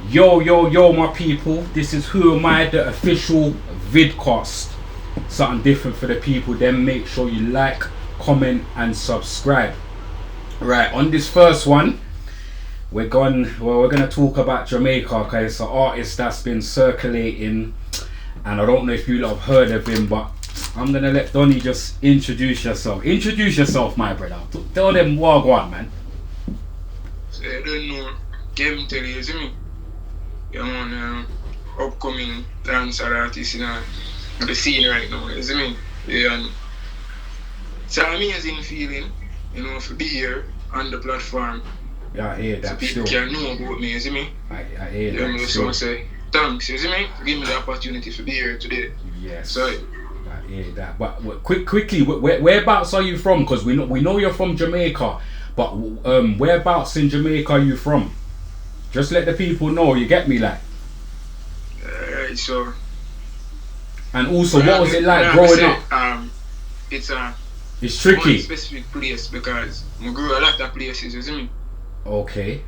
Yo, my people. This is Who Am I, the official vidcast. Something different for the people. Then make sure you like, comment, and subscribe. Right, on this first one, we're gonna talk about Jamaica. Okay, it's an artist that's been circulating, and I don't know if you lot have heard of him, but I'm gonna let Donny just introduce yourself. Introduce yourself, my brother. Tell them what one, man. So I don't know Kemtelly, you see me? I'm on upcoming dancer artist in the scene right now, you see me? Yeah, and it's an amazing feeling, to be here on the platform. Yeah, I hear that. So people can know about me, you see me? I hear that. I just want to say thanks, you see me? For giving me the opportunity to be here today. Yes. So I hear that. But quickly, whereabouts are you from? Because we know you're from Jamaica, but whereabouts in Jamaica are you from? Just let the people know. You get me, like. Alright, so. And also, what was it like growing up? It's tricky. One specific place because I grew a lot of places, you see me? Okay.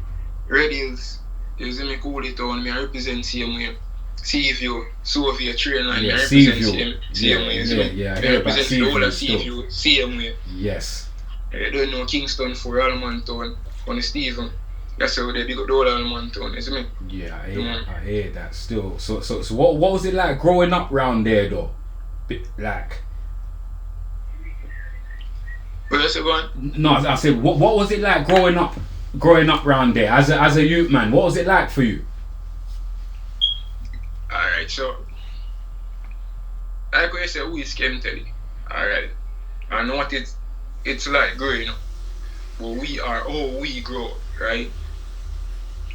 Red Hills, you see me, Cooley Town, I represent same way. Seaview, Soviet train line, I represent same way, you see me? I represent the whole of Seaview, same way. Yes. I don't know Kingston for Alman Town, on the Stephen. That's how they big up the whole Alman Town, you see me? Yeah, I hear that still. So what was it like growing up round there though? Like. Well, let's go on. No, I said, what was it like growing up round there as a youth man? What was it like for you? Alright, so like I say, who is Kemtelly? Alright, I know what it's like growing up. But we are how we grow, right?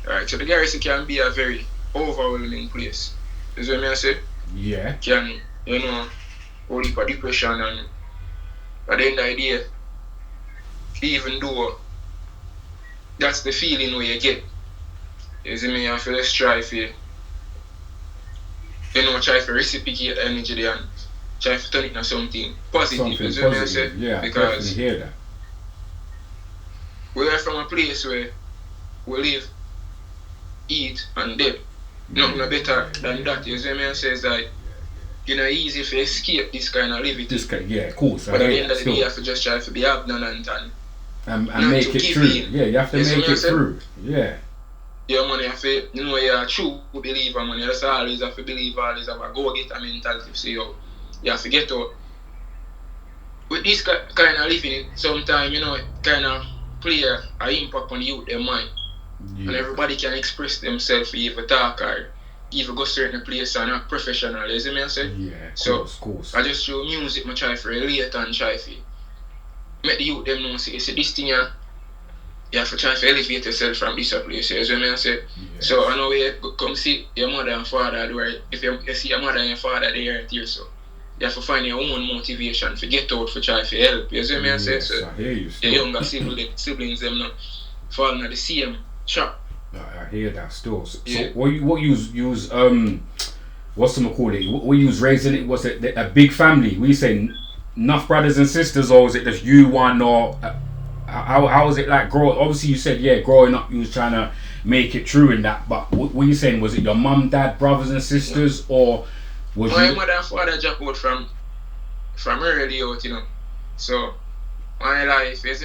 Alright, so the garrison can be a very overwhelming place. Is what I say? Yeah. Can hold up a depression, and at the end of the day, even though that's the feeling where you get, you see me, you have to just try to try to reciprocate the energy there and try to turn it into something positive. You see what I say? Yeah, because I hear that. We are from a place where we live, eat, and dead. Nothing better than that. You see what I say? It's like, easy to escape this kind of living. Yeah, of course. But at the end of the day, you have to just try to be abandoned and make it through. Yeah, you have to make it through. Yeah. Yeah, man, you have to, you're a true believer, man. You just always have to believe, always have a go-getter mentality. So you have to get out. With this kind of living, sometimes, kind of play an impact on the youth, their mind. Yeah. And everybody can express themselves, either talk or even go certain place and not professional, you see me I say? Yeah, of course. I just through music, I try to relate and try to make the youth them know, say this thing you have to try to elevate yourself from this place, you see me I say? Yeah. So I know where you come see your mother and father, if you see your mother and your father, they are here, so you have to find your own motivation to get out, to try to help, you see me I say? So I hear you your younger siblings them not falling at the same trap. I hear that still. So what you use what's them call it? What you was raising it? Was it a big family? We say enough brothers and sisters, or was it just you one? Or how was it like growing? Obviously you said growing up you was trying to make it true in that. But what were you saying? Was it your mum, dad, brothers and sisters, or was my mother and father dropped out from early out, So my life is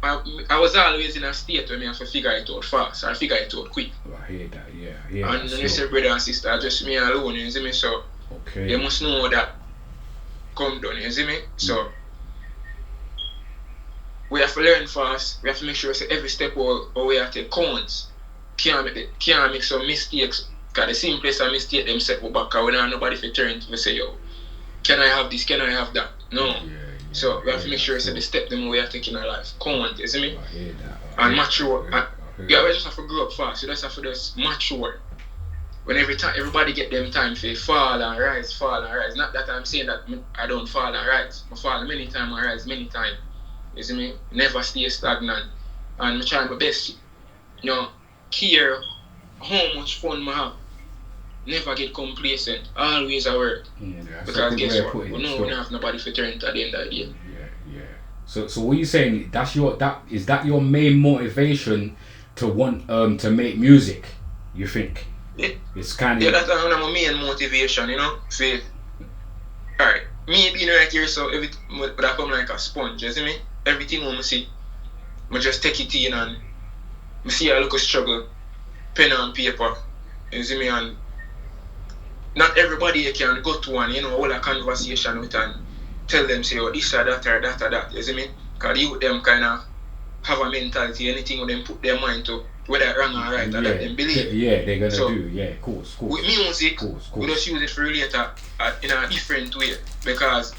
I was always in a state where I have to figure it out fast or figure it out quick. I hear that, yeah. And when you say brother and sister, just me alone, you see me? So okay. You must know that come down, you see me? So we have to learn fast. We have to make sure that every step we have to take counts. Can't make some mistakes. Because the simplest of mistake them set back, we don't have nobody to turn to say, yo, can I have this, can I have that? No. Yeah. So we have to make sure that the step them we are taking in our life count, you see me? I hear that. And mature. We just have to grow up fast. You just have to just mature. When everybody get them time for fall and rise. Not that I'm saying that I don't fall and rise. I fall many times and rise many times. You see me? Never stay stagnant. And I try my best, care how much fun I have. Never get complacent. Always at work. Yeah, because guess what? We know we don't have nobody to turn to at the end of the day. Yeah. So what are you saying? Is that your main motivation to want to make music? You think? Yeah. It's kind of... Yeah, that's one of my main motivation, you know? See, alright, me being right here, so everything, but I come like a sponge, you see me? Everything I see, I just take it in and I see a little struggle, pen and paper, you see me? And not everybody can go to one, you know, hold a conversation with and tell them, say, oh, this or that or that or that, you see me? Because you them kind of have a mentality, anything with them put their mind to, whether wrong or right, or that them believe. Yeah, they're going to do, yeah, of course. With music, we just use it for relate in a different way, because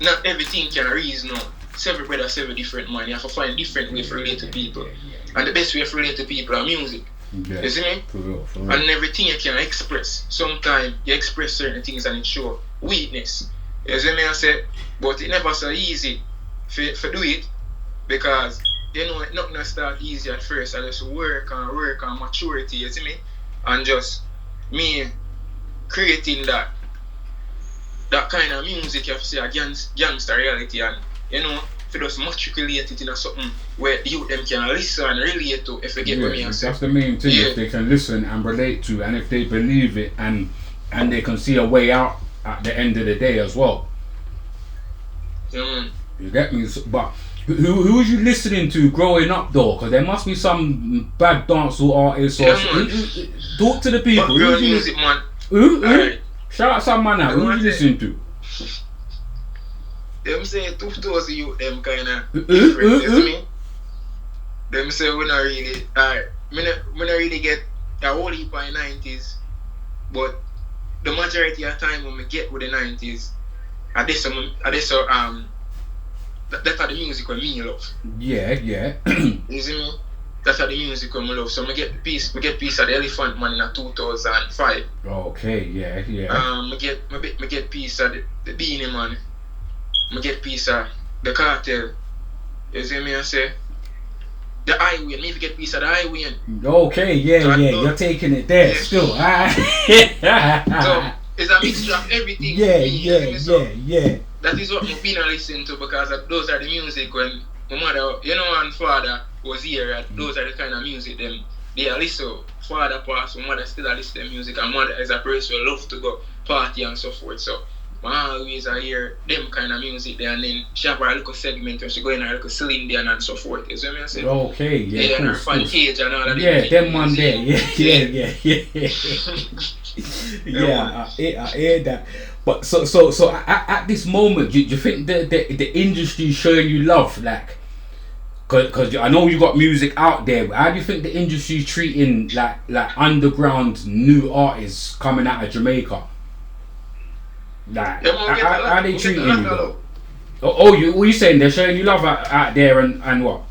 not everything can reason out. Several brothers, several different man. You have to find different way to relate to people. And the best way to relate to people are music. Yeah. You see me? For real. And everything you can express. Sometimes you express certain things and it show weakness. You see me? I say, but it never so easy for do it, because you know it's not gonna start easy at first. I just work on maturity, you see me? And just me creating that kind of music, you have to say, against gangster reality, and you know, if you just matriculate it in something where you them can listen and relate to, if you get what I say. That's the main thing, if they can listen and relate to, and if they believe it, and they can see a way out at the end of the day as well. You get me? But who was you listening to growing up though? Because there must be some bad dancehall artists or talk to the people. Who music, man. Who? Shout out some man out. Who you listening to? Them say 2,000 youth, them kind of different, you see me? Them say we not really, me not really get a whole heap of 90s, but the majority of time when we get with the 90s, that's the music when me love. Yeah. You see me? That's the music when I love. So I get piece of the Elephant Man in 2005. Okay, yeah. I get piece of the Beanie Man. I get piece of the Cartel. You see me? I say the Highway. Me get piece of the Highway. Okay, yeah. You're taking it there still. So it's a mixture of everything. Yeah. That is what I've been listening to, because those are the music when my mother, you know, and father was here. And those are the kind of music they are listen. Father passed, my mother still listen to music, and mother is a person who love to go party and so forth. So I always hear them kind of music there, and then she have a little segment when she go in a little Celine Dion and so forth. You see what I say? Okay, yeah. And her Fantasia and all that. Yeah, them one there. Yeah. Yeah, I hear that. But so at this moment, do you think the industry is showing you love, like? Because I know you got music out there, but how do you think the industry is treating like underground new artists coming out of Jamaica? Like, how are they treating you though? What you saying? They're showing you love out there and what?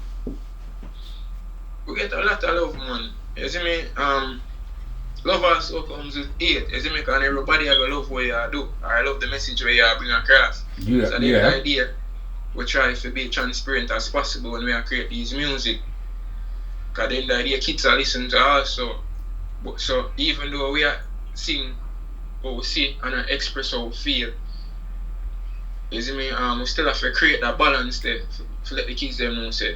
We get a lot of love, man. You see me? Love also comes with hate. You see me? Because everybody have a love what you do. I love the message where you bring across. So the idea, we try to be transparent as possible when we create these music. Because then the idea kids are listening to also. So even though we are sing what we see and express how we feel, you see me? We still have to create that balance there to let the kids them know, say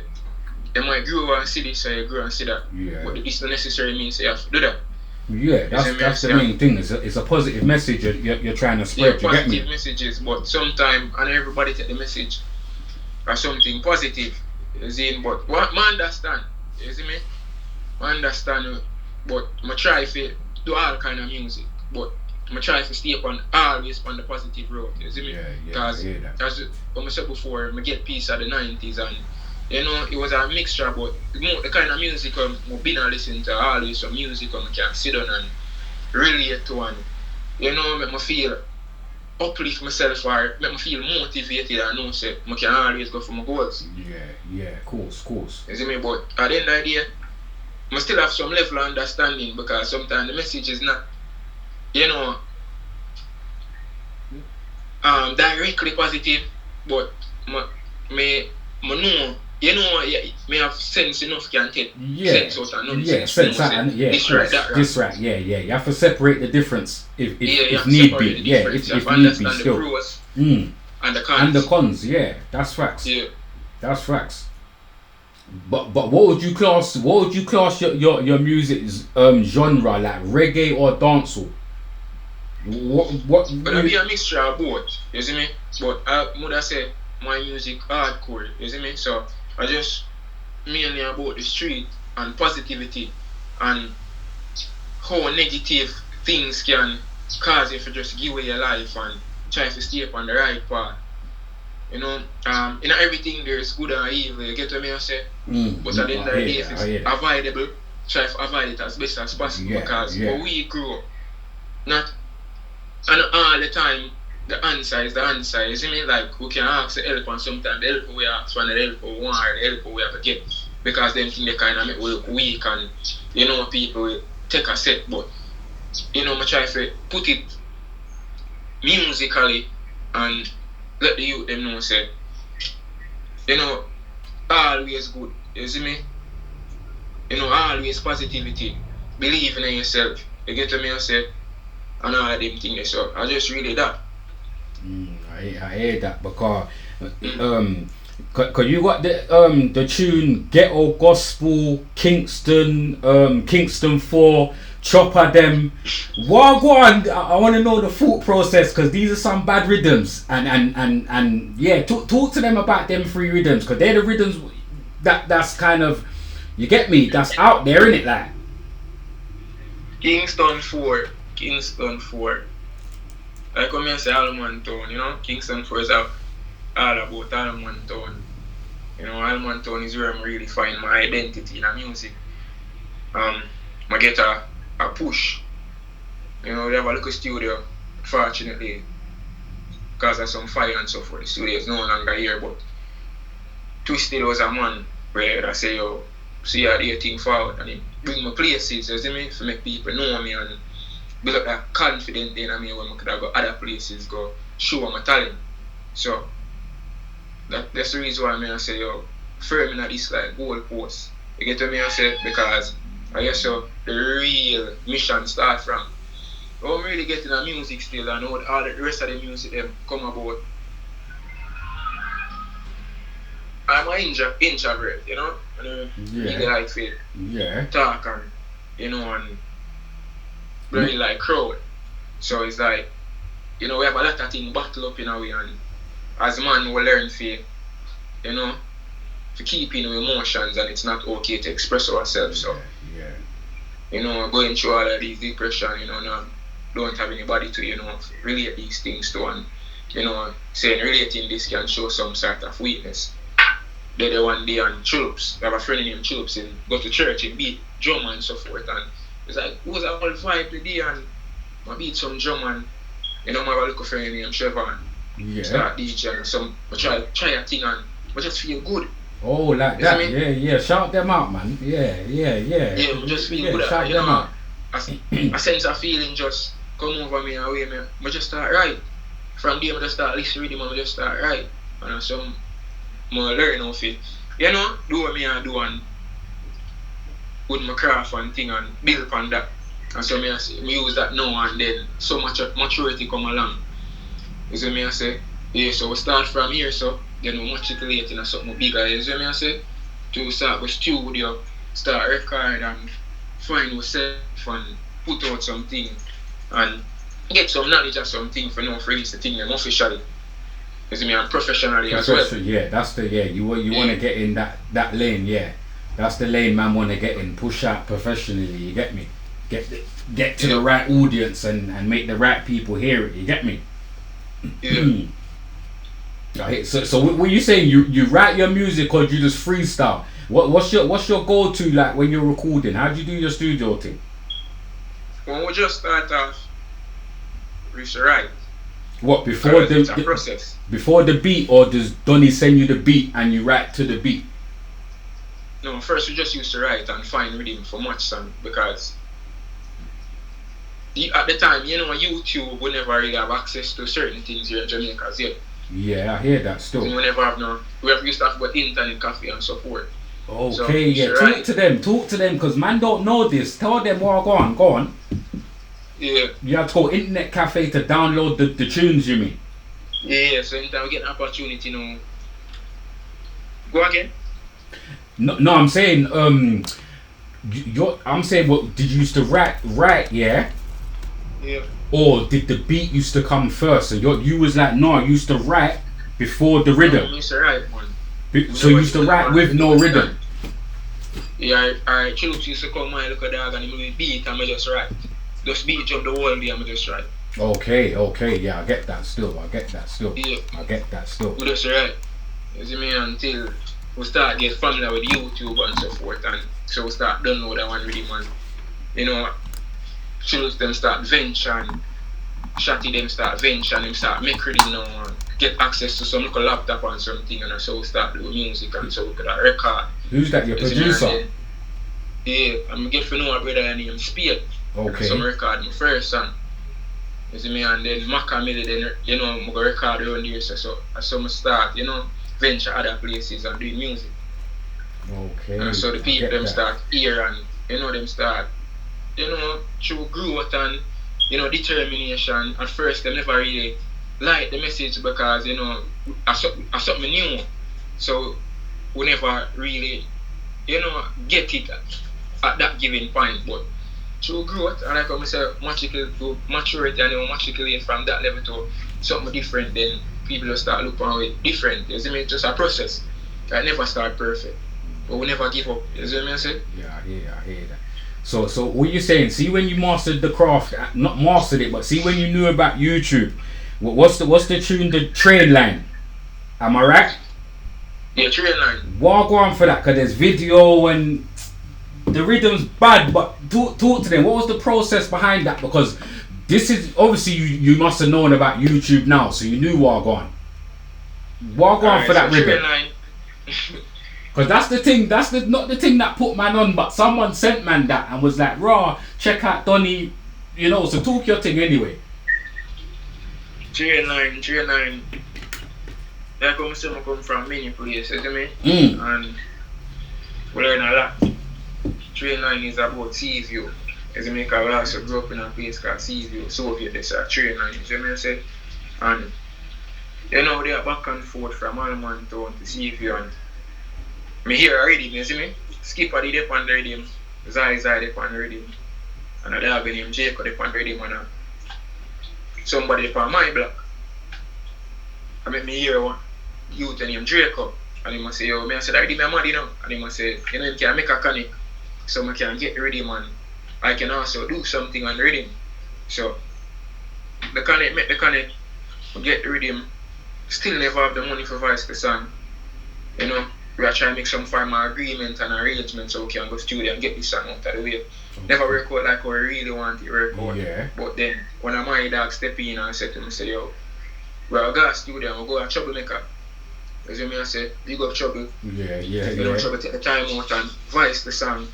they might grow and see this, so you grow and see that. Yeah. But this don't necessarily mean you have to do that. Yeah, that's the main thing. It's a positive message you're trying to spread. Yeah, positive messages, but sometimes and everybody take the message as something positive. You see, but what I understand, you see me? I understand, but I try to do all kind of music, but I try to stay always on the positive road. You see me? Because as I said before, I get peace of the 90s, and you know, it was a mixture, but the kind of music I've been listening to, always some music I can sit down and relate to, and you know, make me feel uplift myself or make me feel motivated and know say I can always go for my goals. Yeah, of course. You see me? But at the end of the day, I still have some level of understanding, because sometimes the message is not, you know, directly positive, but me know, you know, me have sense enough can take sense out of nonsense. Sense out, this right, that right. This right, yeah. You have to separate the difference if if need be. Yeah, if need be still. The pros and the cons. And the cons, yeah. That's facts. Yeah. That's facts. But what would you class your music's genre, like reggae or dancehall? What But I be a mixture of both, you see me? But I would say my music hardcore, you see me? So I just mainly about the street and positivity and how negative things can cause you to just give away your life and try to stay up on the right path. You know, in everything there's good and evil, you get what I say? But at the end of the day, if it's avoidable, try to avoid it as best as possible because when we grow up, not and all the time the answer is the answer. You see me? Like we can ask the help and sometimes the help we ask for the help we want or the help we have to get. Because them think they kinda make we look weak and people take a set, but I try to put it musically and let the youth them know say, always good. You see me? Always positivity. Believing in yourself. You get what I say? And all of them things. So I just really that. I hear that because cause you got the tune Ghetto Gospel, Kingston 4, Chopper them. What go on? I want to know the thought process because these are some bad rhythms and yeah, talk to them about them 3 rhythms because they're the rhythms that's kind of, you get me, that's out there, innit, like Kingston 4. Like when I say Alman Town, Kingston 4 is all about Alman Town. Alman Town is where I really find my identity in music. I get a push. We have a little studio, fortunately, because of some fire and so forth. The studio is no longer here, but Twisted was a man where I say, see how the thing forward and it bring me places, you see me, to make people know me and build up that confidence in me when I could go other places, go show my talent. So that's the reason why I say, firm in this like goal post. You get what I say? Because I guess the real mission start from. I'm really getting a music still and all the rest of the music them come about. I'm an introvert, and I really like to talk and and really like crowd. So it's like, we have a lot of things battle up in a way, and as man we learn to keep in emotions, and it's not okay to express ourselves. So going through all of these depression, don't have anybody to relate these things to, and saying relating this can show some sort of weakness. They one day on Chulups, I have a friend named Chulups, and go to church and beat drum and so forth, and it's like, who's that whole vibe today, and I beat some drum and I have a little friend named Trevor and start DJ and some I try a thing and I just feel good. Oh, like you that, yeah, shout them out, man. Yeah, I just feel good. Shout them out. A sense of feeling just come over me and way I just start right. From there I just start listening to them and I just start right. And some more learn how to do what I do and with my craft and thing and build upon that. And so I use that now and then so much maturity come along. You see me I say? Yeah, so we start from here, so then we matriculate in something bigger, you see me I say? To start with studio, start record and find yourself and put out something and get some knowledge of something for now for release the thing officially. You see me, and professionally as well. Yeah, that's the you want to get in that lane, yeah. That's the lane man want to get in, push out professionally, you get me? Get to the right audience and make the right people hear it, you get me? Yeah. Right, so what you saying, you write your music or you just freestyle? What's your go-to like when you're recording? How do you do your studio thing? When we just start off, we should write. What, before it's a process. Before the beat, or does Donnie send you the beat and you write to the beat? No, first we just used to write and find rhythm for much song because at the time, YouTube we never really have access to certain things here in Jamaica as yet. Yeah, I hear that still. We never have we used to have got internet cafe and so forth. Okay, so, talk to them because man don't know this. Tell them go on. Yeah. You have to go internet cafe to download the tunes, you mean? Yeah, so anytime we get an opportunity, Go again? No, I'm saying I'm saying, what did you used to write, yeah? Yeah. Or did the beat used to come first? So you was like, no, I used to write before the rhythm. No, Mr. Right, man. So you used to write with no rhythm. Yeah, I Chiloops used to come and look at dog and he would beat and I just write. Just beat jump the whole day and I just write. Okay, yeah, I get that still. Yeah. I get that still. We just write. You see me, until we start get familiar with YouTube and so forth, and so we start download that one rhythm and you know, Chiloops them start venture and Shatty them start venture and them start make rhythm now and get access to some little laptop and something, and so we start doing music and so we could record. Who's that, your producer? Yeah, I'm get to know a brother named Spade. Okay. So I record my first song. You see me, and then Maca Millie, then you know, I go record around here, so I start, you know, venture other places and doing music. Okay. And so the people them start here and you know them start, you know, through growth and you know determination. At first they never really like the message because you know I something new. So we never really, you know, get it at that given point. But through growth and like I say magically to maturity and you know magically from that level to something different, then people will start looking at it different. You see me? It's just a process. I never start perfect. But we never give up. You see what I say? Yeah, I hear that. So what you saying? See, when you mastered the craft, not mastered it, but see when you knew about YouTube, what's the tune, the train line? Am I right? Yeah, train line. Walk on for that, cause there's video and the rhythm's bad. But talk to them. What was the process behind that? Because this is obviously you must have known about YouTube now, so you knew Walk on. Walk on for that so rhythm. Train line. Cause that's the thing. That's not the thing that put man on, but someone sent man that and was like, "Raw, check out Donny," you know. So talk your thing anyway. Train line. Like I say, I come from many places, you know, and we learn a lot. Train line is about sea view. As you make a also grew up in a place called Sea View, Soviet. There's a train line. You know what I say? And you know they are back and forth from Alman Town to Sea View and. Me hear already, you see me? Skipper did up on the rhythm, Zai did on the rhythm, and a dog named Jacob did on the rhythm, and somebody did on my block. I make me hear one youth named Jacob, and he must say, yo, I said, I did my money now, and he must say, you know, you can make a connect, so I can get the rhythm, and I can also do something on the rhythm. So, the connect, we get the rhythm, still never have the money for voice the song, you know. We are trying to make some form of agreement and arrangement so we can go studio and get this song out of the way. Okay. Never work out like we really want it to work out. Yeah. But then when my dog step in and said to me, say, yo, we're going to studio and we'll go to Troublemaker. You see me, I said, big up Trouble. Yeah. You know, Trouble take the time out and voice the song,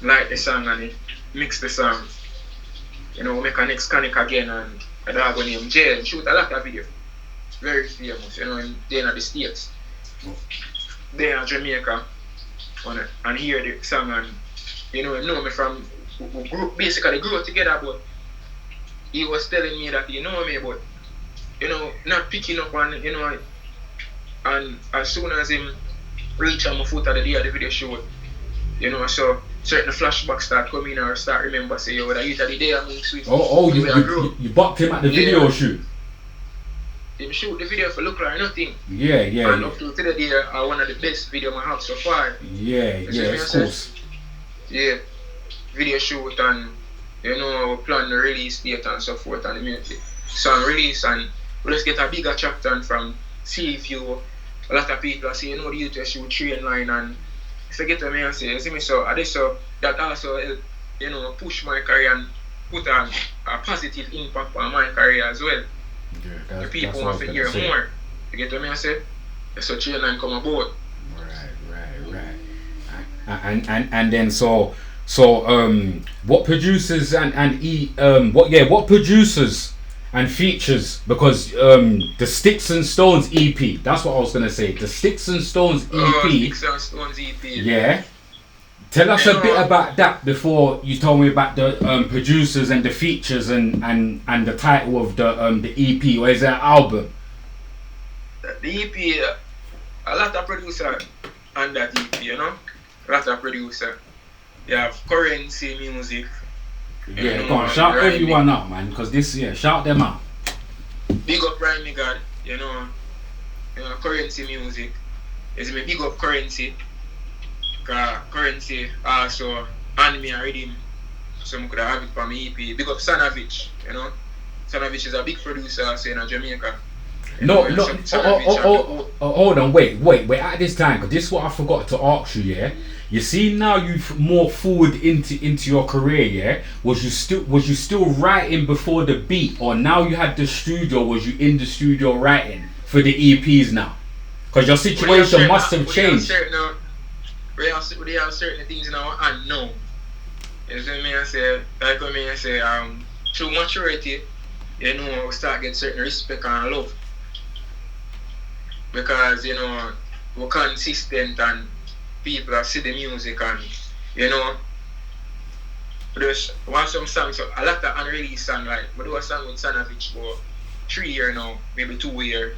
light the song and mix the song. You know, we make a next connect again and a dog named Jay shoot a lot of video. Very famous, you know, they're in the States. They are Jamaica and hear the song and you know me from we basically grew together, but he was telling me that he know me but you know not picking up on you know, and as soon as him reach on my foot at the day of the video shoot, you know, so certain flashbacks start coming or start remember say yo that the day I moved Swift. You bucked him at the video shoot. They shoot the video for look like nothing. Yeah. And up to the day are one of the best video I have so far. Yeah, of course. Yeah, video shoot and you know plan the release date and so forth and the music song release and we just get a bigger chapter from Sea View. A lot of people say you know the youth shoot train line and forget what I say. You see me so that also help, you know, push my career and put a positive impact on my career as well. Yeah, the people want to hear more. You get what I say? So train line come aboard. Right. And then so what producers what producers and features, because the Sticks and Stones EP, that's what I was gonna say. The Sticks and Stones EP. Sticks and Stones EP. Yeah. Tell us a bit about that before you told me about the producers and the features and the title of the EP, or is it an album? The EP, a lot of producers on that EP, you know? A lot of producer. You have Currency Music. Yeah, go on, shout everyone out, man, because shout them out. Big up Rhyme God, you know, Currency Music. Is me big up Currency. Cause Currency also and me already, so I could have it for my EP. Big up Sanovich, you know. Sanovich is a big producer also in Jamaica. Hold on, wait. At this time, because this is what I forgot to ask you. Yeah, you see now you've more forward into your career. Yeah, was you still writing before the beat, or now you had the studio? Was you in the studio writing for the EPs now? Because your situation must have changed. We have certain things now and no. You see me? I say, like me, I say, through maturity, you know, we start get certain respect and love. Because, you know, we're consistent and people have see the music and, you know, there's some songs, a lot of unreleased songs, like, we do a song with Sanovich for 3 years now, maybe 2 years,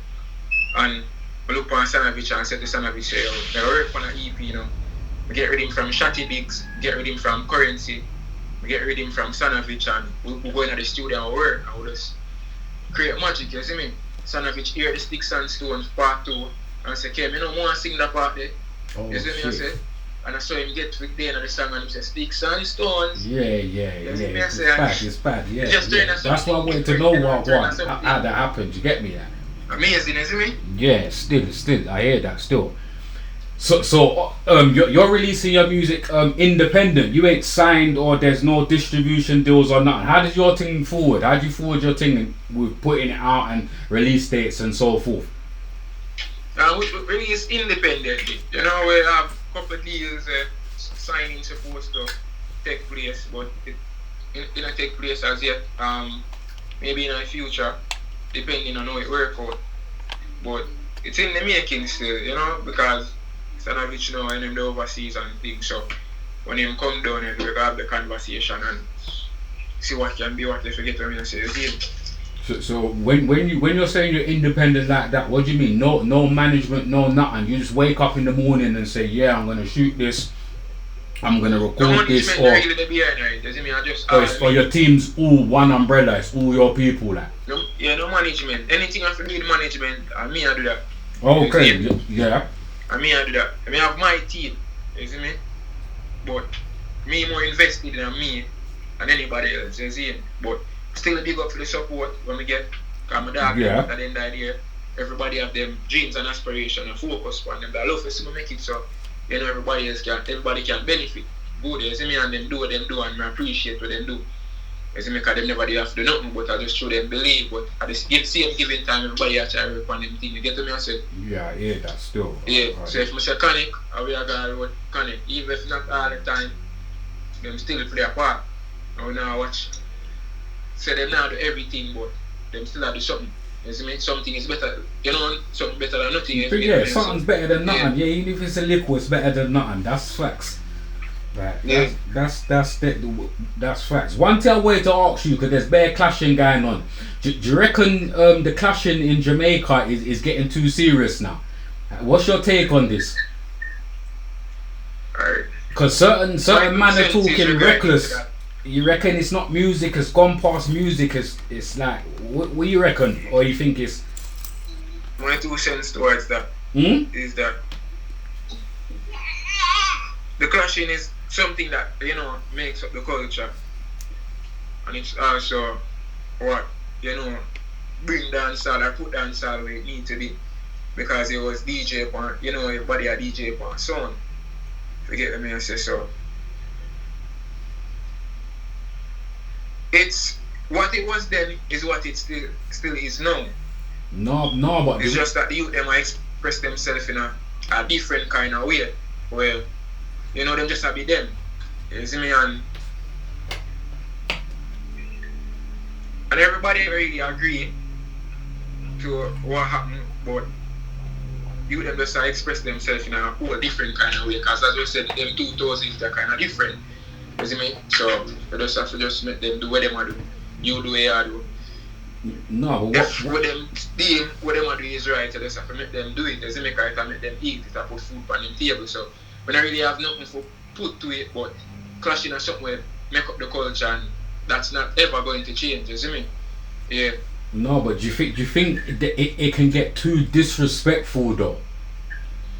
and we look on Sanovich and say to Sanovich, say, they work on an EP, you know, we get rid of him from Shatty Biggs, get rid of him from Currency, we get rid of him from Sanovich, and we go into the studio and work, and we just create magic, you see me? Sanovich hear the Sticks and Stones part 2 and say, okay, I don't want to sing that part there. You see me? I say, and I saw him get with the end of the song and he said, Sticks and Stones. Yeah. It's bad, yeah. That's why I wanted to know how that happened. You get me that? Amazing, you see me? Yeah, still, I hear that still. So you're releasing your music independent. You ain't signed or there's no distribution deals or nothing. How does your thing forward? How do you forward your thing with putting it out and release dates and so forth? We release independently. You know, we have a couple of deals signing supposed to take place, but it didn't take place as yet. Maybe in the future, depending on how it works out. But it's in the making still, you know, because Sanovich now and him the overseas and things, so when him come down and we have the conversation and see what can be what if you get what I say. So when you're saying you're independent like that, what do you mean? No management, no nothing. You just wake up in the morning and say, yeah, I'm gonna shoot this, I'm gonna record this, or your team's all one umbrella, it's all your people like. No management. Anything I need management, me I do that. Okay, yeah. I do that. I have my team, you see me? But me more invested than me and anybody else, you see? But still a big up for the support when we get, because my dog at the end of the year, everybody have them dreams and aspirations and focus on them. I love to see me make it so, you know, everybody can benefit. Good, you see me, and them do what them do and I appreciate what them do. You see me, because them never have to do nothing, but I just show them believe. But at the same given time, everybody has to work on them thing. You get to me, I said? Yeah, that's still. Yeah, so if I say connect, I will go connect. Even if not all the time, them still play a part. Now watch. So them now do everything, but them still have to do something. You see me? Something is better, you know, something better than nothing. But yeah, something's better than nothing. Yeah, even if it's a liquid, it's better than nothing. That's facts. Right. Yeah. That's facts. One tell way to ask you, because there's bare clashing going on. Do you reckon the clashing in Jamaica is getting too serious now? What's your take on this? Because certain men are talking reckless. You reckon it's not music, it's gone past music, it's like, what you reckon? Or you think it's... My 2 cents towards that is that the clashing is something that, you know, makes up the culture. And it's also what, you know, bring dancehall or put dancehall where it need to be. Because it was DJ upon, you know, everybody a DJ upon sound. Forget what I say, so. It's what it was then is what it still is now. No, but it's just that the youth them express themselves in a different kind of way, where, you know, them just be them. You see me? And everybody really agree to what happened, but you them just express themselves in a whole different kind of way. Because as we said, them 2000s they're kind of different. You see me? So you just have to just make them do what they want to do. You do what you do. No, but what them deem what them do is right, so just have to make them do it. Doesn't make right and make them eat it. I put food on them table. So when I really have nothing for put to it, but clashing or something where make up the culture, and that's not ever going to change. You see me? Yeah. No, but do you think that it can get too disrespectful though?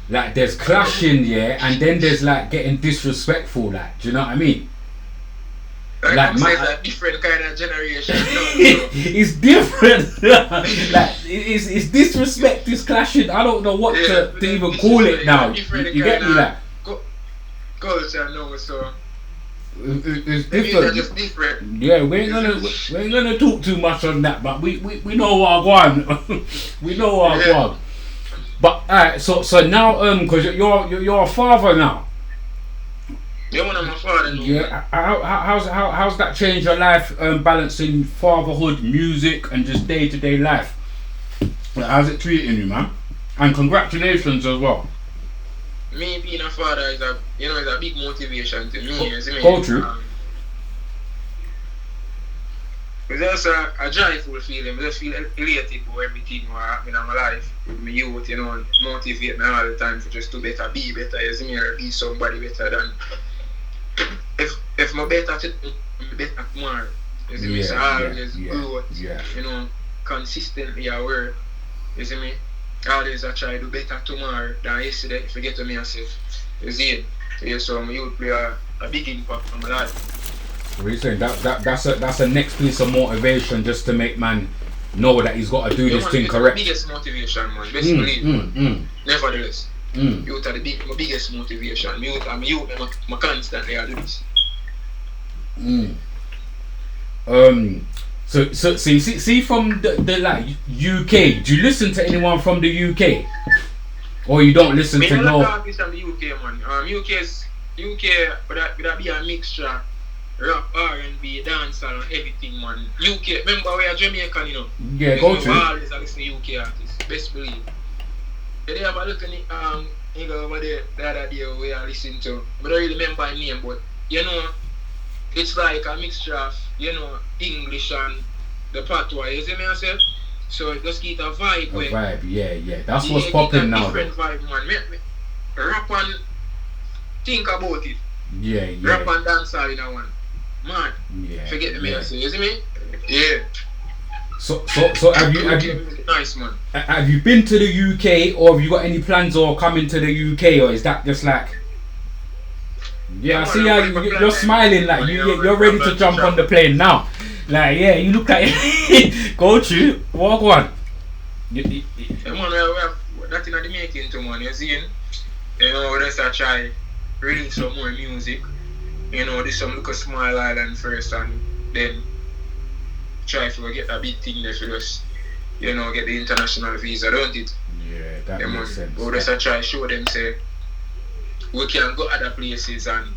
Like there's clashing, yeah, and then there's like getting disrespectful, like, do you know what I mean? Like it's a different kind of generation. It's different. Like it's disrespect, it's clashing. I don't know what to even call it now. You get me, like culture now, so it's different. Just different. Yeah, we ain't gonna talk too much on that, but we know what I want. We know what I want. But alright, so now because you're a father now. Yeah, one of my father. Yeah, how's that changed your life? Balancing fatherhood, music, and just day-to-day life. How's it treating you, man? And congratulations as well. Me being a father is a big motivation to me. Go true. It's just a joyful feeling. I just feel elated about everything what happened in my life. With my youth, motivate me all the time for just to be better, or be somebody better than. If my better today, I'm better tomorrow. You see me? So I always grow, consistently I work. You see me? Always I try to do better tomorrow than yesterday. If you get to me, I say, you see it? Yeah, so my youth play a big impact on my life. What are you saying? That's a next piece of motivation just to make man know that he's got to do this thing correct. The biggest motivation, man. Best believe. Nevertheless. Youth are my biggest motivation. I'm constantly I do this. So see from the like UK, do you listen to anyone from the UK? Or you don't listen to no? I from the UK, man. UK would be a mixture rap, R&B, dancehall and everything, man. UK, remember we are Jamaican, Yeah, go to. Always listen to UK artists. Best believe. They have a look at nigga over there the other day we are listening to. I don't really remember his name, but it's like a mixture of English and the patois. You see me I say? So it just get a vibe. A vibe, yeah. That's what's popping now. Different vibe, man. Rap and think about it. Yeah. Rap and dance all in one. Man. Yeah. Forget me I say. You see me? Yeah. So have you nice, man. Have you been to the UK, or have you got any plans or coming to the UK, or is that just like? Yeah, I see how you're smiling like you're ready to jump on the plane now. Like you look like go through, walk on. Man, we have that in the making too, man. You see, let's try release some more music. Do some look a small island first, and then try to get a big thing there for us. Get the international visa, don't it? Yeah, that makes sense. But just try show them say we can go other places and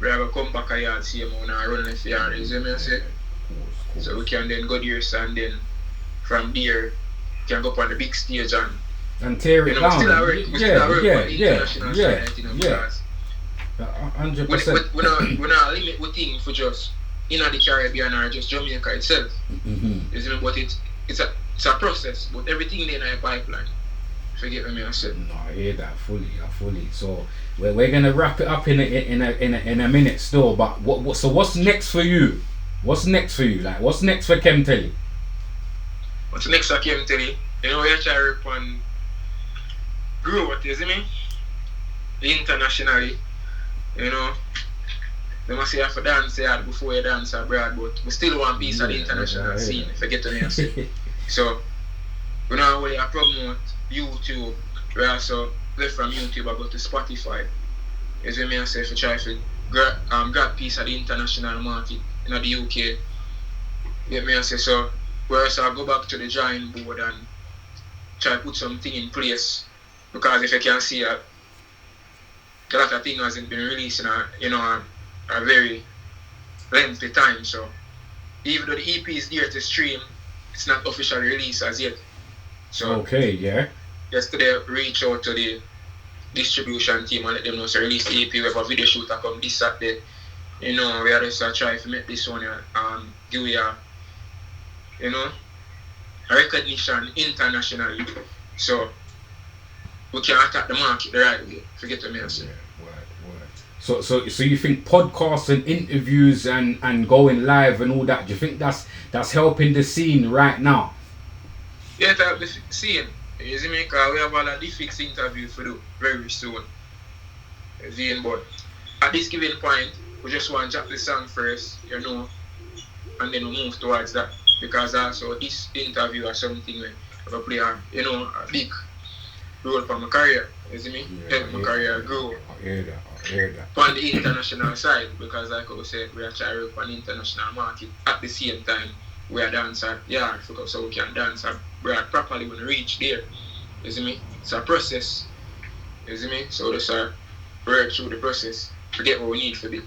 we have to come back a yard same and run the yard, you see me I say? Course. So we can then go there and then from there can go up on the big stage and tear it down. Still international side, 100%. We not limit with things for just in the Caribbean or just Jamaica itself. You see me? But it's a process, but everything in a pipeline. Forget what I said. No, I hear that fully. So we're gonna wrap it up in a minute still. But what's next for you? What's next for you? Like what's next for Kemtelly? What's next for Kemtelly? We try to rip and grow it. You see me? Internationally, They must say you have to dance hard before you dance abroad, but we still want piece of the international scene. Forget what I say. So we not only promote YouTube, we also left from YouTube I go to Spotify. As we may say, if you try to grab piece of the international market in the UK. Get me I say, so we also go back to the drawing board and try to put something in place. Because if you can see a lot of things hasn't been released in a very lengthy time. So even though the EP is there to stream, it's not officially released as yet. So okay, yeah. Yesterday reach out to the distribution team and let them know so release the EP. We have a video shoot that come this Saturday. We are just try to make this one give you recognition internationally. So we can attack the market the right way. Forget what I say. So you think podcasts and interviews and going live and all that, do you think that's helping the scene right now? Yeah, to help the scene. You see me? Because we have all of the fixed interview for do very soon. But at this given point, we just want to drop the song first, you know, and then we move towards that. Because also this interview or something where I play a big role for my career. You see me? Help my career grow. I hear that. On the international side, because like I said, we are trying to work on the international market at the same time. We are dancing, so we can dance abroad properly when we reach there. You see me? It's a process. You see me? So just work through the process to get what we need for it.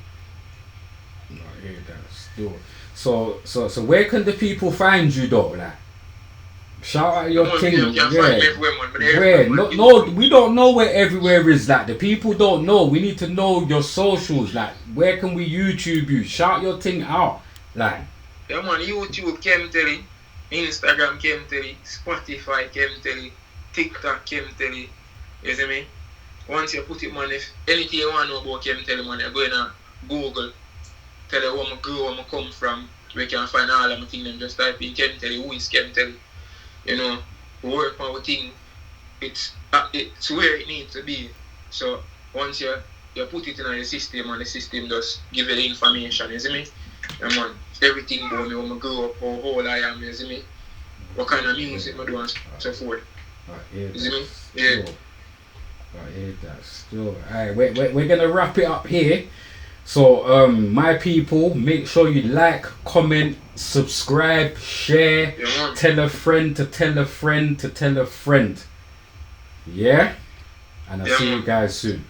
I hear that still. So where can the people find you though? Like, shout out your thing. Where? No, we don't know where everywhere is. Like, the people don't know. We need to know your socials. Like, where can we YouTube you? Shout your thing out. Like, yeah, man, YouTube Kemtelly, Instagram Kemtelly, Spotify Kemtelly, TikTok Kemtelly. You see me? Once you put it, man, if anything you want to know about Kemtelly, man, you go in and Google, tell you where I grew, where I come from, where you can find all of my things, and just type in Kemtelly, who is Kemtelly. You know, we work on our thing, it's where it needs to be. So once you put it in the system, and the system just give you the information, you see me? And man, everything about me when I grow up, how old I am, you see me? What kind of music I do and so forth. You see me? Yeah. I hear that still. Alright, we're gonna wrap it up here. So my people, make sure you like, comment, subscribe, share, tell a friend to tell a friend to tell a friend. Yeah? And I'll see you guys soon.